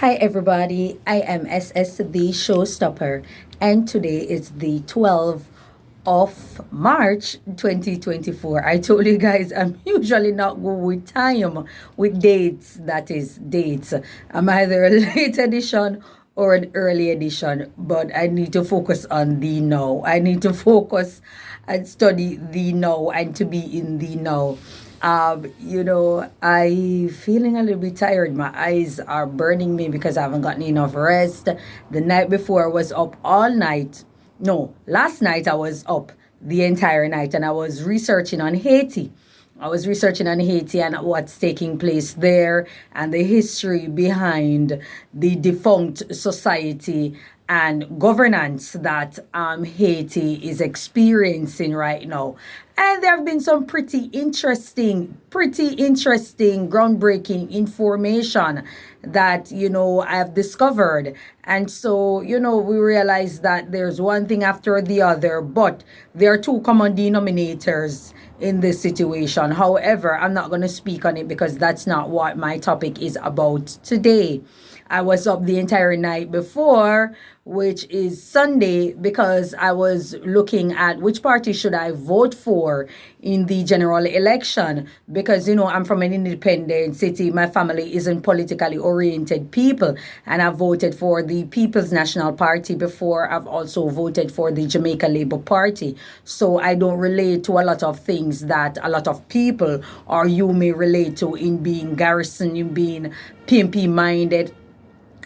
Hi, everybody. I am SS the Showstopper, and today is the 12th of March 2024. I told you guys I'm usually not good with time, with dates. That is, dates. I'm either a late edition or an early edition, but I need to focus on the now. I need to focus and study the now and to be in the now. I feeling a little bit tired. My eyes are burning me because I haven't gotten enough rest. The night before I was up all night. No, last night I was up the entire night and I was researching on Haiti. I was researching on Haiti and what's taking place there and the history behind the defunct society and governance that Haiti is experiencing right now. And there have been some pretty interesting, groundbreaking information that, I've discovered. And so, we realize that there's one thing after the other, but there are two common denominators in this situation. However, I'm not going to speak on it because that's not what my topic is about today. I was up the entire night before, which is Sunday, because I was looking at which party should I vote for in the general election. Because, I'm from an independent city. My family isn't politically oriented people. And I've voted for the People's National Party before. I've also voted for the Jamaica Labour Party. So I don't relate to a lot of things that a lot of people or you may relate to in being Garrison, in being PNP minded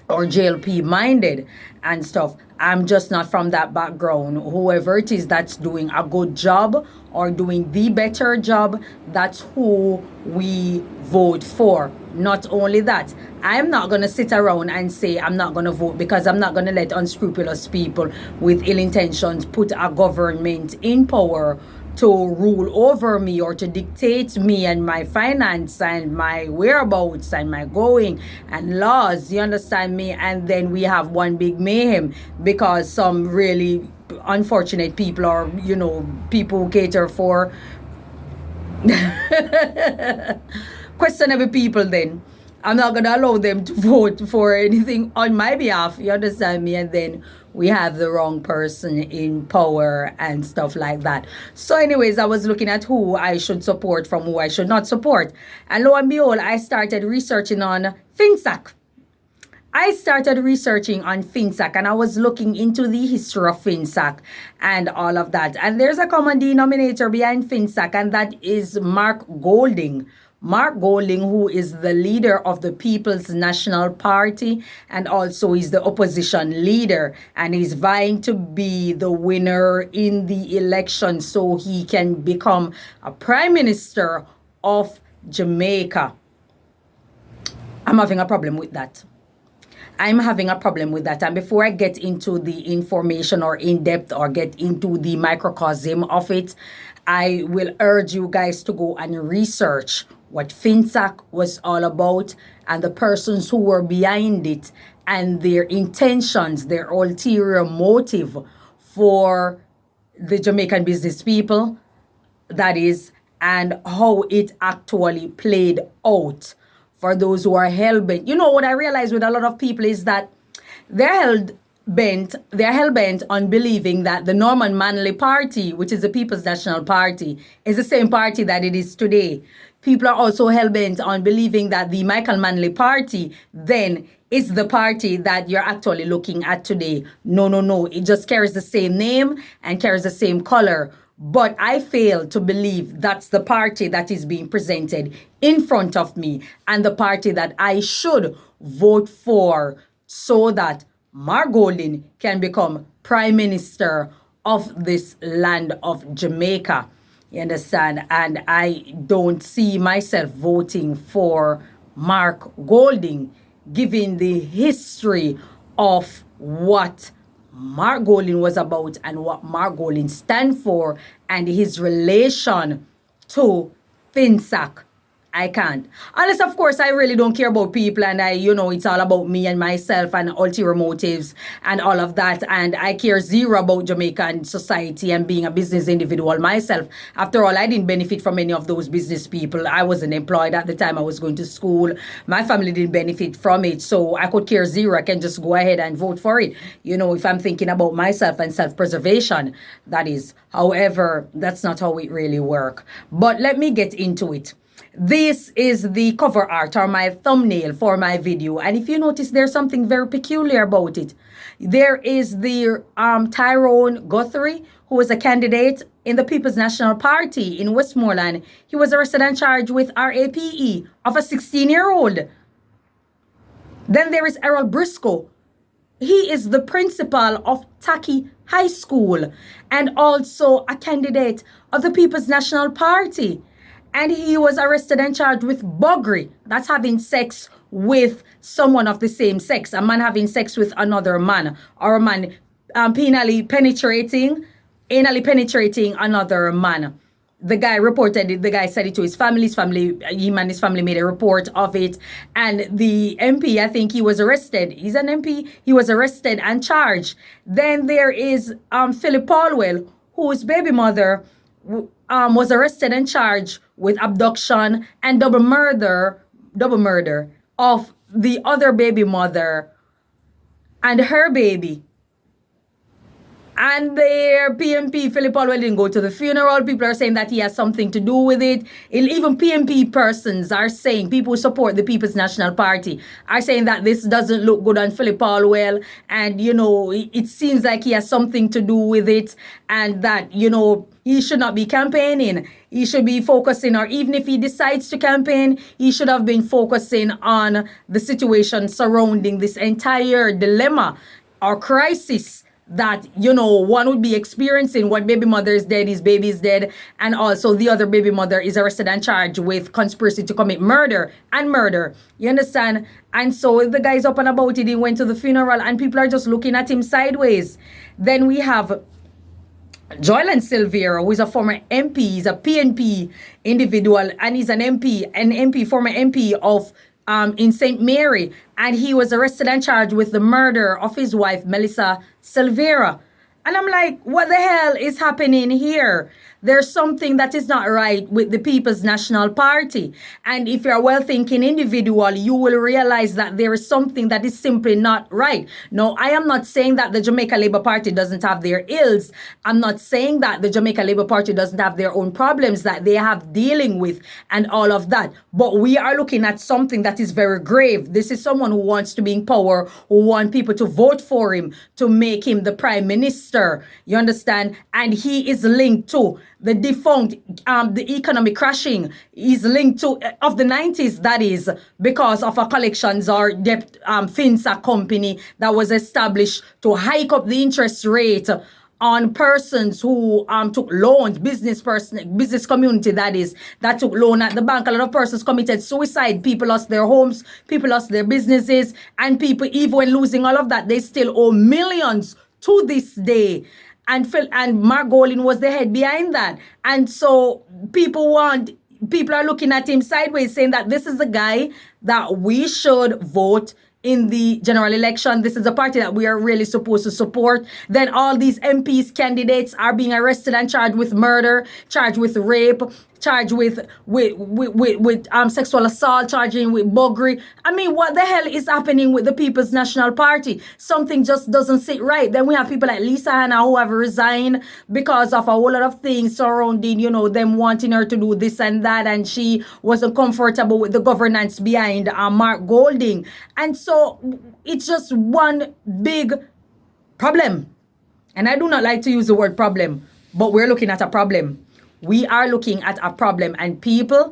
or JLP minded and stuff. I'm just not from that background. Whoever it is that's doing a good job or doing the better job, that's who we vote for. Not only that, I'm not going to sit around and say I'm not going to vote because I'm not going to let unscrupulous people with ill intentions put a government in power to rule over me or to dictate me and my finance and my whereabouts and my going and laws, you understand me? And then we have one big mayhem because some really unfortunate people or, people who cater for questionable people then. I'm not going to allow them to vote for anything on my behalf. You understand me? And then we have the wrong person in power and stuff like that. So anyways, I was looking at who I should support from who I should not support. And lo and behold, I started researching on FinSac. I started researching on FinSac and I was looking into the history of FinSac and all of that. And there's a common denominator behind FinSac, and that is Mark Golding. Mark Golding, who is the leader of the People's National Party and also is the opposition leader, and he's vying to be the winner in the election so he can become a prime minister of Jamaica. I'm having a problem with that. I'm having a problem with that. And before I get into the information or in depth or get into the microcosm of it, I will urge you guys to go and research what FinSac was all about and the persons who were behind it and their intentions, their ulterior motive for the Jamaican business people, that is, and how it actually played out for those who are hell-bent. What I realize with a lot of people is that they're hell-bent on believing that the Norman Manley Party, which is the People's National Party, is the same party that it is today. People are also hell-bent on believing that the Michael Manley Party then is the party that you're actually looking at today. No. It just carries the same name and carries the same color. But I fail to believe that's the party that is being presented in front of me and the party that I should vote for so that Mark Golding can become Prime Minister of this land of Jamaica. You understand? And I don't see myself voting for Mark Golding, given the history of what Mark Golding was about and what Mark Golding stands for and his relation to FinSac I can't. Unless, of course, I really don't care about people and it's all about me and myself and ulterior motives and all of that. And I care zero about Jamaican society and being a business individual myself. After all, I didn't benefit from any of those business people. I wasn't employed at the time I was going to school. My family didn't benefit from it. So I could care zero. I can just go ahead and vote for it. If I'm thinking about myself and self-preservation, that is. However, that's not how it really works. But let me get into it. This is the cover art or my thumbnail for my video. And if you notice, there's something very peculiar about it. There is the Tyrone Guthrie, who was a candidate in the People's National Party in Westmoreland. He was arrested and charged with RAPE of a 16-year-old. Then there is Errol Briscoe. He is the principal of Taki High School and also a candidate of the People's National Party. And he was arrested and charged with buggery. That's having sex with someone of the same sex. A man having sex with another man. Or a man anally penetrating another man. The guy reported it. The guy said it to his family. Him and his family made a report of it. And the MP, I think he was arrested. He's an MP. He was arrested and charged. Then there is Philip Paulwell, whose baby mother was arrested and charged with abduction and double murder of the other baby mother and her baby. And their PNP, Philip Paulwell, didn't go to the funeral. People are saying that he has something to do with it. Even PNP persons are saying, people who support the People's National Party are saying that this doesn't look good on Philip Paulwell. And, it seems like he has something to do with it. And that, he should not be campaigning. He should be focusing, or even if he decides to campaign, he should have been focusing on the situation surrounding this entire dilemma or crisis that, one would be experiencing. One baby mother is dead, his baby is dead, and also the other baby mother is arrested and charged with conspiracy to commit murder. You understand? And so the guy's up and about it. He went to the funeral and people are just looking at him sideways. Then we have Joyland Silvera, who is a former MP, he's a PNP individual, and he's an MP, former MP of in St. Mary, and he was arrested and charged with the murder of his wife, Melissa Silvera. And I'm like, what the hell is happening here? There's something that is not right with the People's National Party. And if you're a well-thinking individual, you will realize that there is something that is simply not right. No, I am not saying that the Jamaica Labour Party doesn't have their ills. I'm not saying that the Jamaica Labour Party doesn't have their own problems that they have dealing with and all of that. But we are looking at something that is very grave. This is someone who wants to be in power, who wants people to vote for him, to make him the prime minister. You understand? And he is linked to the defunct, the economic crashing is linked to, of the 90s, that is, because of a collections or debt FinSA company that was established to hike up the interest rate on persons who took loans, business community, that is, that took loan at the bank. A lot of persons committed suicide. People lost their homes, people lost their businesses, and people, even when losing all of that, they still owe millions to this day. And Mark Golin was the head behind that. And so people are looking at him sideways, saying that this is the guy that we should vote in the general election. This is a party that we are really supposed to support. Then all these MPs candidates are being arrested and charged with murder, charged with rape, charged with sexual assault, charging with buggery. I mean, what the hell is happening with the People's National Party? Something just doesn't sit right. Then we have people like Lisa Hanna who have resigned because of a whole lot of things surrounding, them wanting her to do this and that, and she wasn't comfortable with the governance behind Mark Golding. And so it's just one big problem. And I do not like to use the word problem, but we're looking at a problem. We are looking at a problem. And people,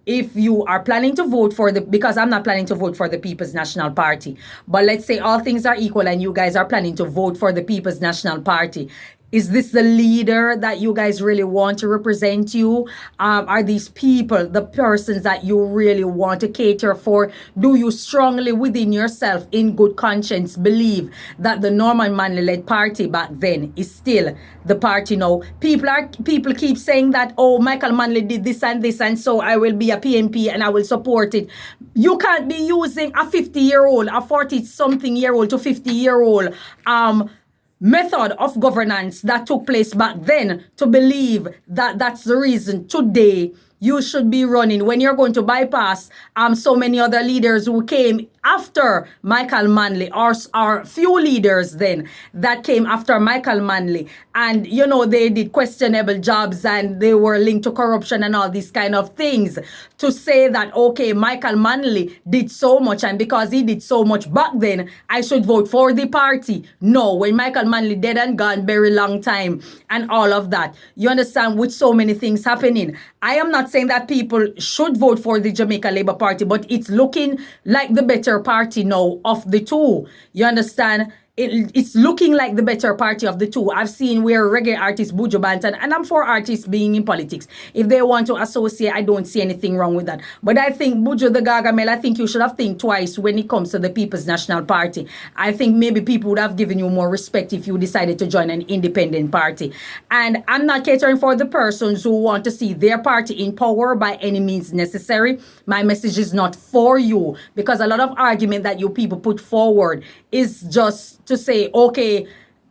if you are planning to vote for because I'm not planning to vote for the People's National Party, but let's say all things are equal and you guys are planning to vote for the People's National Party, Is this the leader that you guys really want to represent you? Are these people the persons that you really want to cater for? Do you strongly within yourself, in good conscience, believe that the Norman Manley led party back then is still the party now? People keep saying that, oh, Michael Manley did this, and so I will be a PNP and I will support it. You can't be using a 50-year-old, a 40-something-year-old to 50-year-old method of governance that took place back then to believe that that's the reason today you should be running when you're going to bypass so many other leaders who came after Michael Manley, or few leaders then that came after Michael Manley, and they did questionable jobs and they were linked to corruption and all these kind of things, to say that okay, Michael Manley did so much, and because he did so much back then I should vote for the party. No, when Michael Manley dead and gone very long time and all of that, you understand, with so many things happening, I am not saying that people should vote for the Jamaica Labour Party, but it's looking like the better party now of the two. You understand? It's looking like the better party of the two. I've seen where reggae artist Buju Banton, and I'm for artists being in politics. If they want to associate, I don't see anything wrong with that. But I think Buju the Gargamel, I think you should have think twice when it comes to the People's National Party. I think maybe people would have given you more respect if you decided to join an independent party. And I'm not catering for the persons who want to see their party in power by any means necessary. My message is not for you, because a lot of argument that you people put forward is just to say, okay,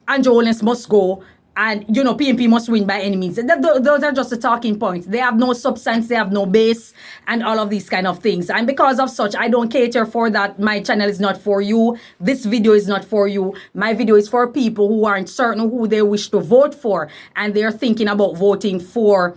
Andrew Holness must go and, PNP must win by any means. Those are just the talking points. They have no substance, they have no base, and all of these kind of things. And because of such, I don't cater for that. My channel is not for you. This video is not for you. My video is for people who aren't certain who they wish to vote for, and they're thinking about voting for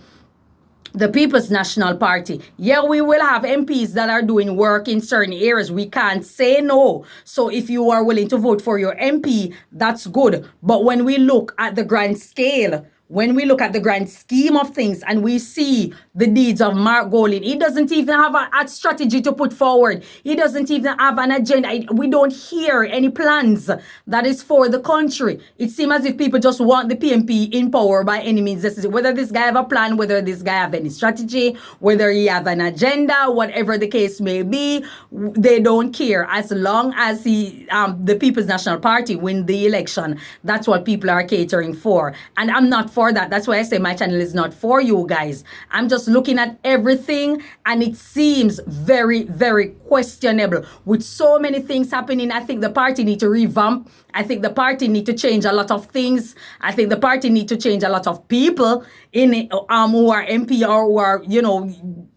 the People's National Party. Yeah, we will have MPs that are doing work in certain areas. We can't say no. So if you are willing to vote for your MP, that's good. But when we look at the grand scale, when we look at the grand scheme of things and we see the deeds of Mark Golin, he doesn't even have a strategy to put forward. He doesn't even have an agenda. We don't hear any plans that is for the country. It seems as if people just want the PNP in power by any means necessary. Whether this guy have a plan, whether this guy have any strategy, whether he have an agenda, whatever the case may be, they don't care. As long as the People's National Party win the election, that's what people are catering for. And I'm not for that. That's why I say my channel is not for you guys. I'm just looking at everything, and it seems very, very questionable with so many things happening. I think the party need to revamp. I think the party need to change a lot of things. I think the party need to change a lot of people in it, who are MP or who are,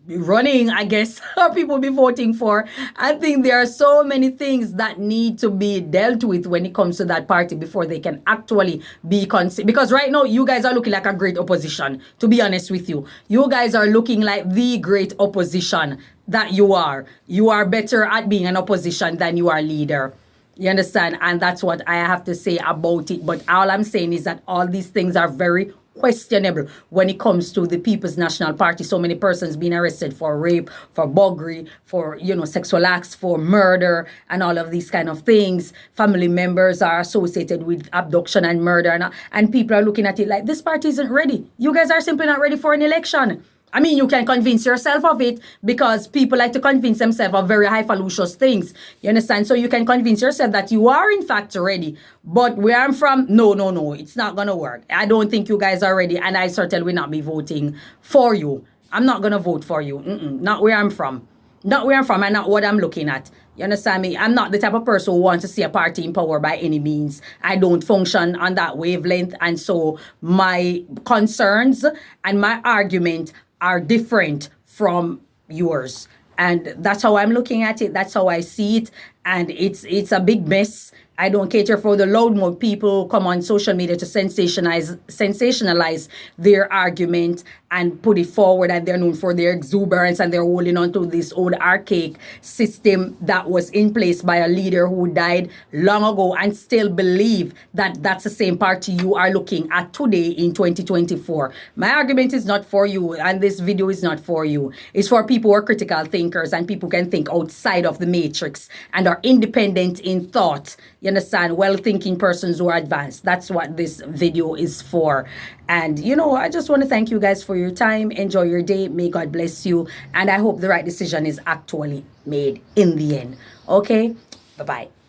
running, I guess, or people be voting for. I think there are so many things that need to be dealt with when it comes to that party before they can actually be considered. Because right now, you guys are looking like a great opposition, to be honest with you. You guys are looking like the great opposition that you are. You are better at being an opposition than you are leader. You understand? And that's what I have to say about it. But all I'm saying is that all these things are very questionable when it comes to the People's National Party. So many persons being arrested for rape, for buggery, for, sexual acts, for murder, and all of these kind of things. Family members are associated with abduction and murder, and people are looking at it like, this party isn't ready. You guys are simply not ready for an election. I mean, you can convince yourself of it, because people like to convince themselves of very highfalutin things. You understand? So you can convince yourself that you are in fact ready. But where I'm from, no, it's not going to work. I don't think you guys are ready, and I certainly will not be voting for you. I'm not going to vote for you. Not where I'm from. Not where I'm from, and not what I'm looking at. You understand me? I'm not the type of person who wants to see a party in power by any means. I don't function on that wavelength, and so my concerns and my argument are different from yours. And that's how I'm looking at it. That's how I see it. And it's a big mess. I don't cater for the loudmouth people who come on social media to sensationalize their argument and put it forward, and they're known for their exuberance, and they're holding on to this old archaic system that was in place by a leader who died long ago, and still believe that that's the same party you are looking at today in 2024. My argument is not for you, and this video is not for you. It's for people who are critical thinkers and people who can think outside of the matrix and are independent in thought. You understand? Well-thinking persons who are advanced. That's what this video is for. And, I just want to thank you guys for your time. Enjoy your day. May God bless you. And I hope the right decision is actually made in the end. Okay? Bye-bye.